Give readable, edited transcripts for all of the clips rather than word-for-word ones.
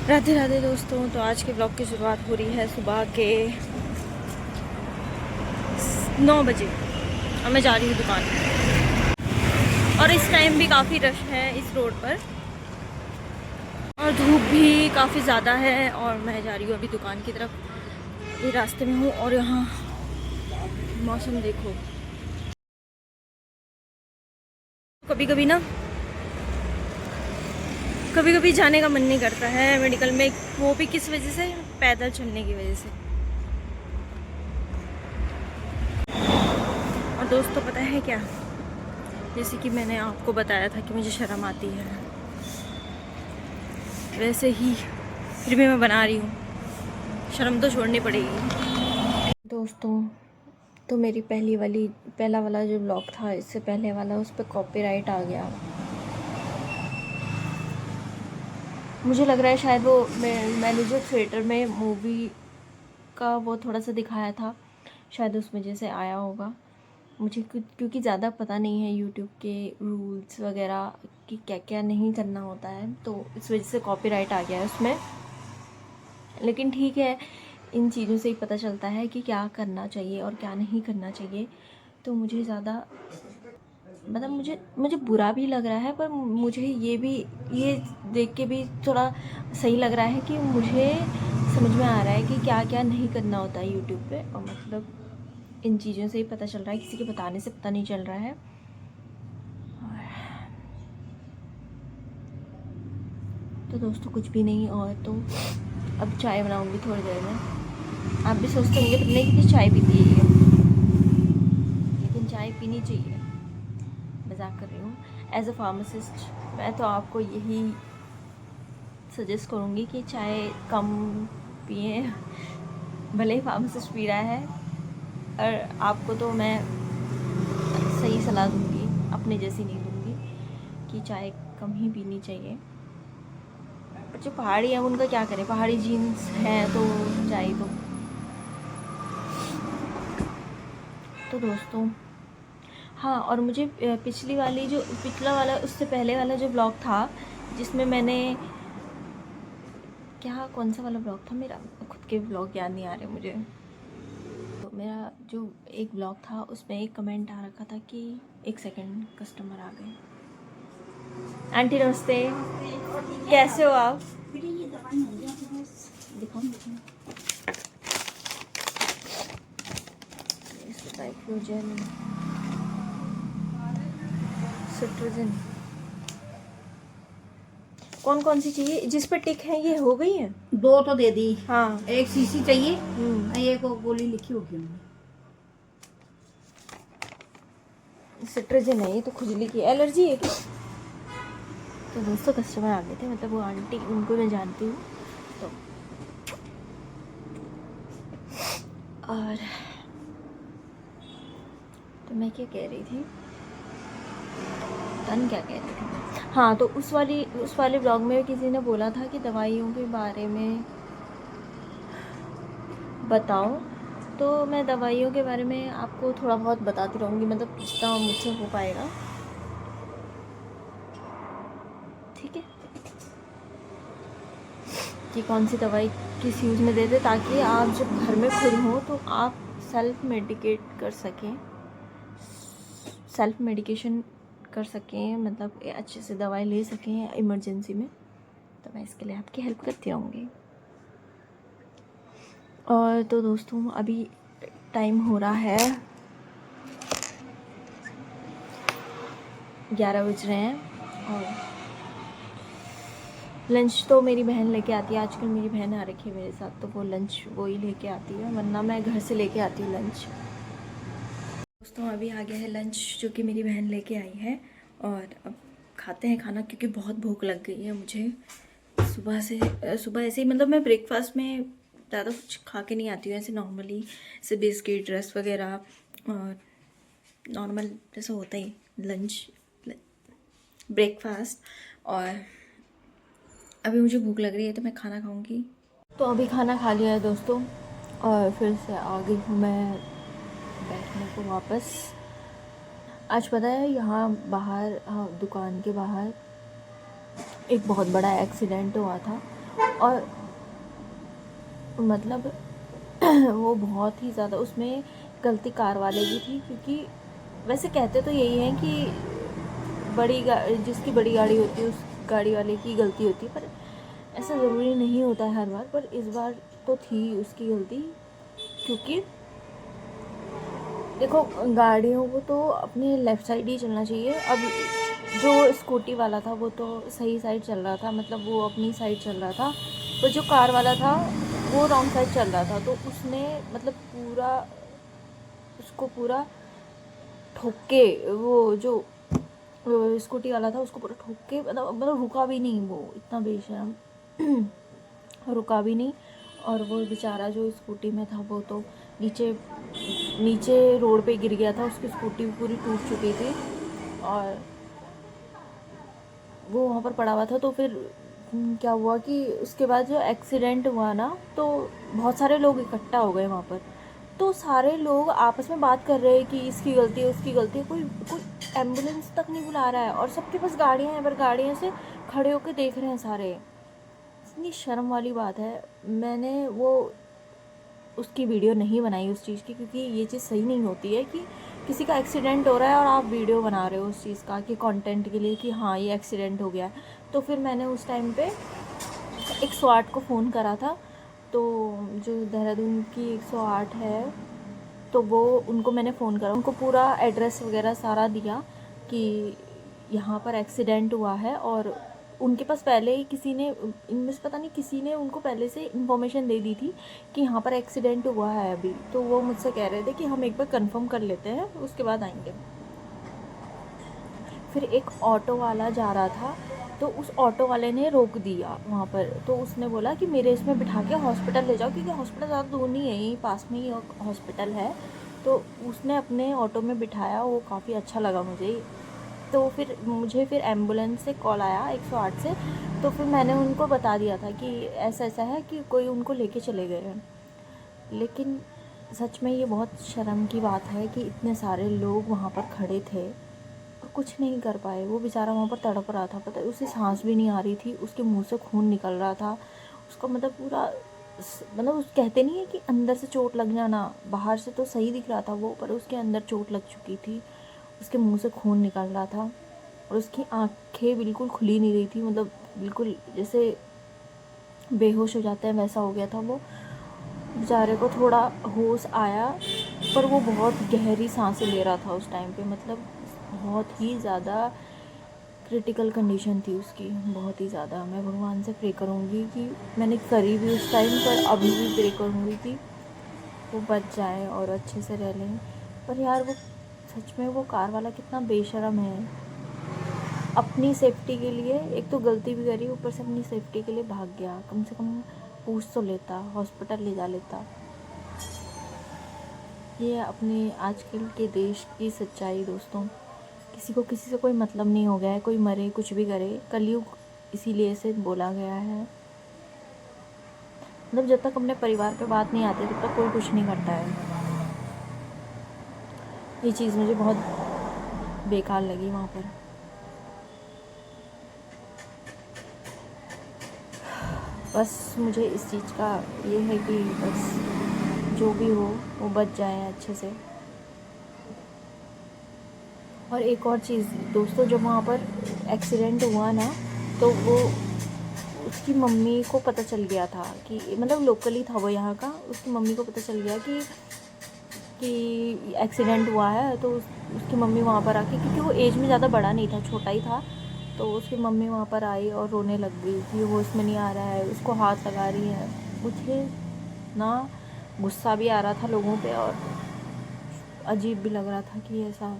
राधे राधे दोस्तों। तो आज के ब्लॉग की शुरुआत हो रही है सुबह के 9 बजे और मैं जा रही हूँ दुकान। और इस टाइम भी काफ़ी रश है इस रोड पर और धूप भी काफ़ी ज़्यादा है। और मैं जा रही हूँ अभी दुकान की तरफ। ये रास्ते में हूँ और यहाँ मौसम देखो। कभी कभी जाने का मन नहीं करता है मेडिकल में, वो भी किस वजह से, पैदल चलने की वजह से। और दोस्तों पता है क्या, जैसे कि मैंने आपको बताया था कि मुझे शर्म आती है, वैसे ही फिर भी मैं बना रही हूँ। शर्म तो छोड़नी पड़ेगी। दोस्तों तो मेरी पहला वाला जो ब्लॉग था, इससे पहले वाला, उस पर कॉपीराइट आ गया। मुझे लग रहा है शायद वो मैंने जो थिएटर में मूवी का वो थोड़ा सा दिखाया था, शायद उस वजह से आया होगा। मुझे क्योंकि ज़्यादा पता नहीं है यूट्यूब के रूल्स वगैरह कि क्या क्या नहीं करना होता है, तो इस वजह से कॉपीराइट आ गया है उसमें। लेकिन ठीक है, इन चीज़ों से ही पता चलता है कि क्या करना चाहिए और क्या नहीं करना चाहिए। तो मुझे ज़्यादा मतलब मुझे बुरा भी लग रहा है, पर मुझे ये देख के भी थोड़ा सही लग रहा है कि मुझे समझ में आ रहा है कि क्या क्या नहीं करना होता है यूट्यूब पे। और मतलब इन चीज़ों से ही पता चल रहा है, किसी के बताने से पता नहीं चल रहा है। तो दोस्तों कुछ भी नहीं, और तो अब चाय बनाऊंगी थोड़ी देर में। आप भी सोचते होंगे तुमने कितनी चाय पीती है, लेकिन चाय पीनी चाहिए। मजाक कर रही हूँ। एज अ फार्मासिस्ट मैं तो आपको यही सजेस्ट करूँगी कि चाय कम पिए। भले ही फार्मासिस्ट पी रहा है, और आपको तो मैं सही सलाह दूँगी, अपने जैसी नहीं दूँगी, कि चाय कम ही पीनी चाहिए। पर जो पहाड़ी है उनका क्या करें, पहाड़ी जीन्स हैं तो चाय तो दोस्तों हाँ। और मुझे पिछला वाला, उससे पहले वाला जो ब्लॉग था, जिसमें मैंने कौन सा वाला ब्लॉग था मेरा, खुद के ब्लॉग याद नहीं आ रहे मुझे। तो मेरा जो एक ब्लॉग था उसमें एक कमेंट आ रखा था कि एक सेकंड, कस्टमर आ गए। आंटी नमस्ते, कैसे हो आप? दिखाओ साइक्लोजेन, सिट्रोजिन, कौन कौन सी चाहिए? जिस पे टिक है ये हो गई है। दो तो दे दी। हाँ, एक सीसी चाहिए, एक गोली लिखी होगी उन्होंने। सिट्रोजिन है ये तो, खुजली की एलर्जी है क्या? तो दोस्तों कस्टमर आ गए थे, मतलब वो आंटी, उनको मैं जानती हूँ। और तो मैं क्या कह रही थी, तन क्या कह रही थी, हाँ। तो उस वाले ब्लॉग में किसी ने बोला था कि दवाइयों के बारे में बताओ। तो मैं दवाइयों के बारे में आपको थोड़ा बहुत बताती रहूँगी, मतलब जितना मुझसे हो पाएगा, ठीक है? कि कौन सी दवाई किस यूज़ में दे दे, ताकि आप जब घर में खुद हो तो आप सेल्फ मेडिकेट कर सकें, सेल्फ मेडिकेशन कर सकें, मतलब अच्छे से दवाई ले सकें इमरजेंसी में। तो मैं इसके लिए आपकी हेल्प करती रहूँगी। और तो दोस्तों अभी टाइम हो रहा है 11 बज रहे हैं, और लंच तो मेरी बहन लेके आती है। आजकल मेरी बहन आ रखी है मेरे साथ, तो वो लंच वो ही लेके आती है, वरना मैं घर से लेके आती हूँ लंच। दोस्तों अभी आ गया है लंच, जो कि मेरी बहन लेके आई है, और अब खाते हैं खाना, क्योंकि बहुत भूख लग गई है मुझे सुबह ऐसे ही। मतलब मैं ब्रेकफास्ट में ज़्यादा कुछ खा के नहीं आती हूँ, ऐसे नॉर्मली, जैसे बिस्किट, रस वगैरह, और नॉर्मल जैसा होता ही लंच, ब्रेकफास्ट। और अभी मुझे भूख लग रही है तो मैं खाना खाऊंगी। तो अभी खाना खा लिया है दोस्तों, और फिर से आ गई हूँ मैं बैठने को वापस। आज पता है यहाँ बाहर, हाँ, दुकान के बाहर एक बहुत बड़ा एक्सीडेंट हुआ था, और मतलब वो बहुत ही ज़्यादा उसमें गलती कार वाले की थी, क्योंकि वैसे कहते तो यही है कि जिसकी बड़ी गाड़ी होती है उस गाड़ी वाले की गलती होती है, पर ऐसा ज़रूरी नहीं होता है हर बार। पर इस बार तो थी उसकी गलती, क्योंकि देखो गाड़ियों को तो अपने लेफ़्ट साइड ही चलना चाहिए। अब जो स्कूटी वाला था वो तो सही साइड चल रहा था, मतलब वो अपनी साइड चल रहा था, पर जो कार वाला था वो रॉन्ग साइड चल रहा था। तो उसने मतलब उसको पूरा ठोक के, वो स्कूटी वाला था उसको पूरा ठोक के, मतलब रुका भी नहीं, वो इतना बेशर्म रुका भी नहीं। और वो बेचारा जो स्कूटी में था वो तो नीचे नीचे रोड पे गिर गया था, उसकी स्कूटी पूरी टूट चुकी थी और वो वहाँ पर पड़ा हुआ था। तो फिर क्या हुआ कि उसके बाद जो एक्सीडेंट हुआ ना, तो बहुत सारे लोग इकट्ठा हो गए वहाँ पर। तो सारे लोग आपस में बात कर रहे हैं कि इसकी गलती है उसकी गलती है, कोई कोई एम्बुलेंस तक नहीं बुला रहा है, और सबके पास गाड़ियाँ हैं, पर गाड़ियाँ से खड़े होकर देख रहे हैं सारे। इतनी शर्म वाली बात है। मैंने वो उसकी वीडियो नहीं बनाई उस चीज़ की, क्योंकि ये चीज़ सही नहीं होती है कि किसी का एक्सीडेंट हो रहा है और आप वीडियो बना रहे हो उस चीज़ का, कि कंटेंट के लिए कि हाँ ये एक्सीडेंट हो गया है। तो फिर मैंने उस टाइम पे 108 को फ़ोन करा था। तो जो देहरादून की 108 है, तो वो उनको मैंने फ़ोन करा, उनको पूरा एड्रेस वगैरह सारा दिया कि यहाँ पर एक्सीडेंट हुआ है। और उनके पास पहले ही किसी ने, इनमें से पता नहीं किसी ने उनको पहले से इन्फॉर्मेशन दे दी थी कि यहाँ पर एक्सीडेंट हुआ है अभी। तो वो मुझसे कह रहे थे कि हम एक बार कंफर्म कर लेते हैं, उसके बाद आएंगे। फिर एक ऑटो वाला जा रहा था, तो उस ऑटो वाले ने रोक दिया वहाँ पर। तो उसने बोला कि मेरे इसमें बिठा के हॉस्पिटल ले जाओ, क्योंकि हॉस्पिटल ज़्यादा दूर नहीं है, यहीं पास में ही हॉस्पिटल है। तो उसने अपने ऑटो में बिठाया, वो काफ़ी अच्छा लगा मुझे। तो फिर एम्बुलेंस से कॉल आया 108 से। तो फिर मैंने उनको बता दिया था कि ऐसा ऐसा है, कि कोई उनको लेके चले गए हैं। लेकिन सच में ये बहुत शर्म की बात है कि इतने सारे लोग वहाँ पर खड़े थे और कुछ नहीं कर पाए। वो बेचारा वहाँ पर तड़प रहा था, पता है, उसे सांस भी नहीं आ रही थी, उसके मुंह से खून निकल रहा था, उसका मतलब पूरा मतलब उस कहते नहीं है कि अंदर से चोट लग जाना, बाहर से तो सही दिख रहा था वो, पर उसके अंदर चोट लग चुकी थी, उसके मुंह से खून निकल रहा था और उसकी आंखें बिल्कुल खुली नहीं रही थी, मतलब बिल्कुल जैसे बेहोश हो जाते हैं वैसा हो गया था वो। बेचारे को थोड़ा होश आया, पर वो बहुत गहरी सांसें ले रहा था उस टाइम पे, मतलब बहुत ही ज़्यादा क्रिटिकल कंडीशन थी उसकी, बहुत ही ज़्यादा। मैं भगवान से प्रे करूँगी कि मैंने करी भी उस टाइम पर, अभी भी प्रे करूँगी कि वो बच जाए और अच्छे से रह लें। पर यार वो सच में वो कार वाला कितना बेशर्म है, अपनी सेफ्टी के लिए एक तो गलती भी करी, ऊपर से अपनी सेफ्टी के लिए भाग गया। कम से कम पूछ तो लेता, हॉस्पिटल ले जा लेता। ये अपने आजकल के देश की सच्चाई दोस्तों। किसी को किसी से कोई मतलब नहीं हो गया है, कोई मरे कुछ भी करे, कलयुग इसीलिए से बोला गया है। मतलब जब तक अपने परिवार पे बात नहीं आती तब तक कोई कुछ नहीं करता है। ये चीज़ मुझे बहुत बेकार लगी वहाँ पर। बस मुझे इस चीज़ का ये है कि बस जो भी हो वो बच जाए अच्छे से। और एक और चीज़ दोस्तों, जब वहाँ पर एक्सीडेंट हुआ ना, तो वो उसकी मम्मी को पता चल गया था कि मतलब लोकली था वो यहाँ का, उसकी मम्मी को पता चल गया कि एक्सीडेंट हुआ है। तो उसकी मम्मी वहाँ पर आके, क्योंकि वो एज में ज़्यादा बड़ा नहीं था, छोटा ही था, तो उसकी मम्मी वहाँ पर आई और रोने लग गई कि वो इसमें नहीं आ रहा है, उसको हाथ लगा रही है। मुझे ना गुस्सा भी आ रहा था लोगों पे और अजीब भी लग रहा था कि ऐसा।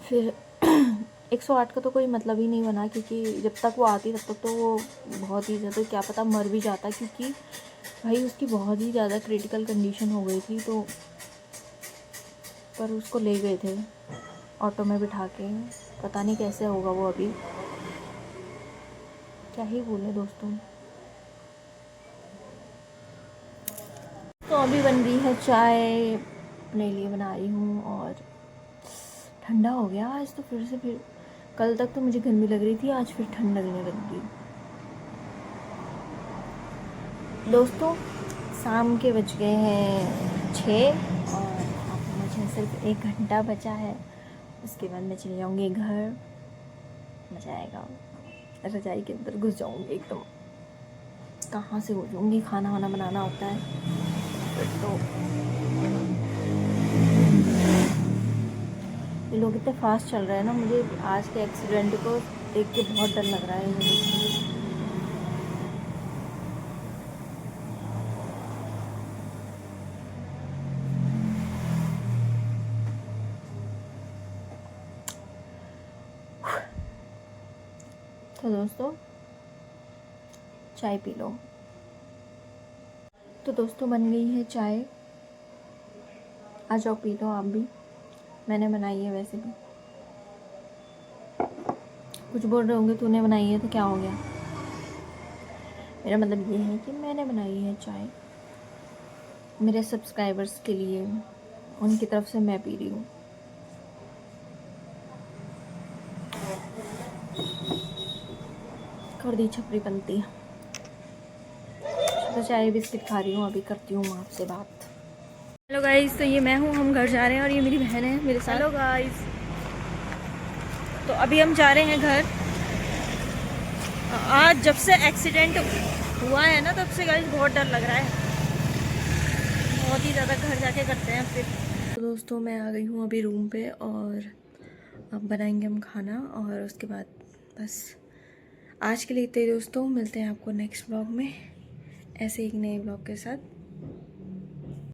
फिर 108 का तो कोई मतलब ही नहीं बना, क्योंकि जब तक वो आती तब तक तो वो बहुत ही ज़्यादा, क्या पता मर भी जाता, क्योंकि भाई उसकी बहुत ही ज़्यादा क्रिटिकल कंडीशन हो गई थी। तो पर उसको ले गए थे ऑटो में बिठा के, पता नहीं कैसे होगा वो अभी, क्या ही बोले दोस्तों। तो अभी बन रही है चाय, अपने लिए बना रही हूँ, और ठंडा हो गया आज तो फिर से। फिर कल तक तो मुझे गर्मी लग रही थी, आज फिर ठंड लगने लग गई। दोस्तों शाम के बज गए हैं 6 और अब मुझे सिर्फ 1 घंटा बचा है। उसके बाद मैं चली जाऊँगी घर। मज़ा आएगा। रजाई के अंदर घुस जाऊँगी एकदम। कहाँ से घुस जाऊँगी, खाना वाना बनाना होता है फिर तो। ये लोग इतने फास्ट चल रहे हैं ना, मुझे आज के एक्सीडेंट को देख के बहुत डर लग रहा है। तो दोस्तों चाय पी लो। तो दोस्तों बन गई है चाय, आ जाओ पी लो आप भी। मैंने बनाई है वैसे भी। कुछ बोल रहे होंगे तूने बनाई है तो क्या हो गया। मेरा मतलब ये है कि मैंने बनाई है चाय मेरे सब्सक्राइबर्स के लिए, उनकी तरफ से मैं पी रही हूँ। कर दी छपरी बनती। तो चाय बिस्किट खा रही हूँ, अभी करती हूँ आपसे बात। हेलो गाइस, तो ये मैं हूँ, हम घर जा रहे हैं और ये मेरी बहन है मेरे साथ। हेलो गाइस, तो अभी हम जा रहे हैं घर। आज जब से एक्सीडेंट हुआ है ना तब से गाइस बहुत डर लग रहा है, बहुत ही ज़्यादा। घर जाके करते हैं फिर। तो दोस्तों मैं आ गई हूँ अभी रूम पे और अब बनाएंगे हम खाना और उसके बाद बस आज के लिए इतने ही दोस्तों। मिलते हैं आपको नेक्स्ट ब्लॉग में ऐसे एक नए ब्लॉग के साथ।